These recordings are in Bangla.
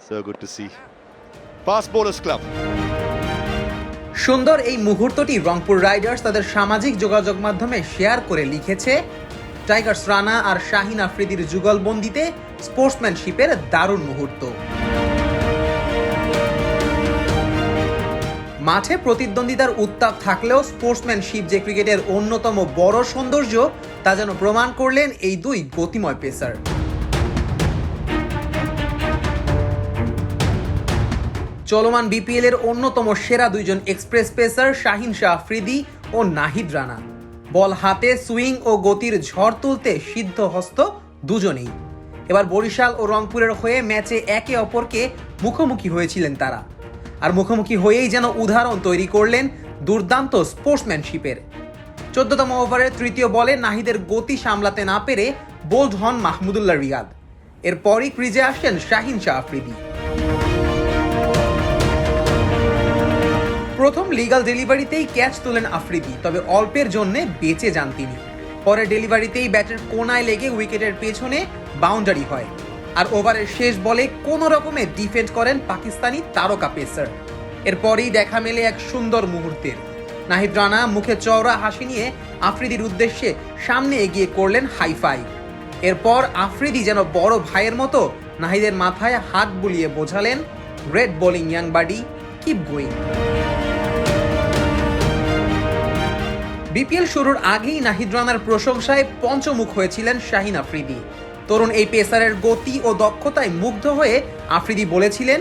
So good to see. Fast Bowlers Club. সুন্দর এই মুহূর্তটি রংপুর রাইডার্স তাদের সামাজিক যোগাযোগ মাধ্যমে শেয়ার করে লিখেছে, টাইগার্স রানা আর শাহিন আফ্রিদির যুগলবন্দিতে স্পোর্টসম্যানশিপের দারুণ মুহূর্ত। মাঠে প্রতিদ্বন্দ্বিতার উত্তাপ থাকলেও স্পোর্টসম্যানশিপ যে ক্রিকেটের অন্যতম বড় সৌন্দর্য তা যেন প্রমাণ করলেন এই দুই গতিময় পেসার। চলমান বিপিএল এর অন্যতম সেরা দুইজন এক্সপ্রেস পেসার শাহিন শাহ আফ্রিদি ও নাহিদ রানা। বল হাতে সুইং ও গতির ঝড় তুলতে সিদ্ধ হস্ত দুজনেই। এবার বরিশাল ও রংপুরের হয়ে ম্যাচে একে অপরকে মুখোমুখি হয়েছিলেন তারা, আর মুখোমুখি হয়েই যেন উদাহরণ তৈরি করলেন দুর্দান্ত স্পোর্টসম্যানশিপের। 14তম ওভারের তৃতীয় বলে নাহিদের গতি সামলাতে না পেরে বোল্ড হন মাহমুদুল্লাহ রিয়াদ। এরপরই ক্রিজে আসেন শাহিন শাহ আফ্রিদি। প্রথম লিগ্যাল ডেলিভারিতেই ক্যাচ তোলেন আফ্রিদি, তবে অল্পের জন্য বেঁচে যান তিনি। পরে ডেলিভারিতেই ব্যাটের কোনায় লেগে উইকেটের পেছনে বাউন্ডারি হয়, আর ওভারের শেষ বলে কোনো রকমে ডিফেন্ড করেন পাকিস্তানি তারকা পেসার। এরপরই দেখা মেলে এক সুন্দর মুহূর্তের। নাহিদ রানা মুখে চওড়া হাসি নিয়ে আফ্রিদির উদ্দেশ্যে সামনে এগিয়ে করলেন হাইফাই। এরপর আফ্রিদি যেন বড় ভাইয়ের মতো নাহিদের মাথায় হাত বুলিয়ে বোঝালেন, great bowling young buddy, keep going. BPL শুরুর আগেই নাহিদ রানার প্রশংসায় পঞ্চমুখ হয়েছিলেন শাহিন আফ্রিদি। তরুণ এই পেসারের গতি ও দক্ষতায় মুগ্ধ হয়ে আফ্রিদি বলেছিলেন,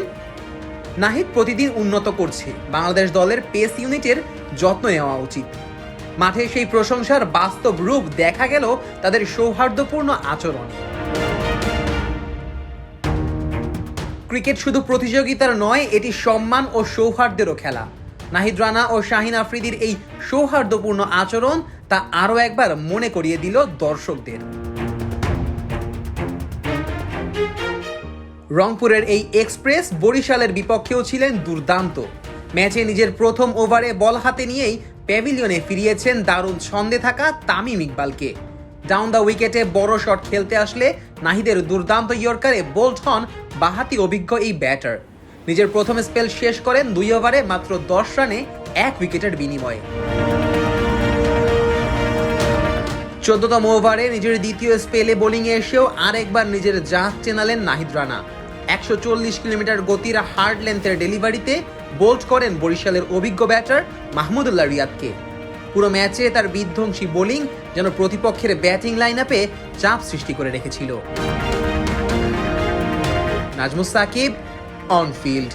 নাহিদ প্রতিদিন উন্নত করছে, বাংলাদেশ দলের পেস ইউনিটের যত্ন নেওয়া উচিত। মাঠে সেই প্রশংসার বাস্তব রূপ দেখা গেল তাদের সৌহার্দ্যপূর্ণ আচরণে। ক্রিকেট শুধু প্রতিযোগিতার নয়, এটি সম্মান ও সৌহার্দ্যেরও খেলা। নাহিদ রানা ও শাহিন আফ্রিদির এই সৌহার্দ্যপূর্ণ আচরণ তা আরও একবার মনে করিয়ে দিল দর্শকদের। রংপুরের এই এক্সপ্রেস বরিশালের বিপক্ষেও ছিলেন দুর্দান্ত। ম্যাচে নিজের প্রথম ওভারে বল হাতে নিয়েই প্যাভিলিয়নে ফিরিয়েছেন দারুণ ছন্দে থাকা তামিম ইকবালকে। ডাউন দ্য উইকেটে বড় শট খেলতে আসলে নাহিদের দুর্দান্ত ইয়র্কারে বোল্ড হন বাঁহাতি অভিজ্ঞ এই ব্যাটার। নিজের প্রথম স্পেল শেষ করেন 2 ওভারে মাত্র 10 রানে 1 উইকেটের বিনিময়ে। 14তম ওভারে নিজের দ্বিতীয় স্পেলে বোলিংয়ে এসেও আরেকবার নিজের জাত চেনালেন নাহিদ রানা। 140 কিলোমিটার গতির হার্ড লেন্থের ডেলিভারিতে বোল্ড করেন বরিশালের অভিজ্ঞ ব্যাটার মাহমুদুল্লাহ রিয়াদকে। পুরো ম্যাচে তার বিধ্বংসী বোলিং যেন প্রতিপক্ষের ব্যাটিং লাইন আপে চাপ সৃষ্টি করে রেখেছিল। Nazmus Sakib, on field.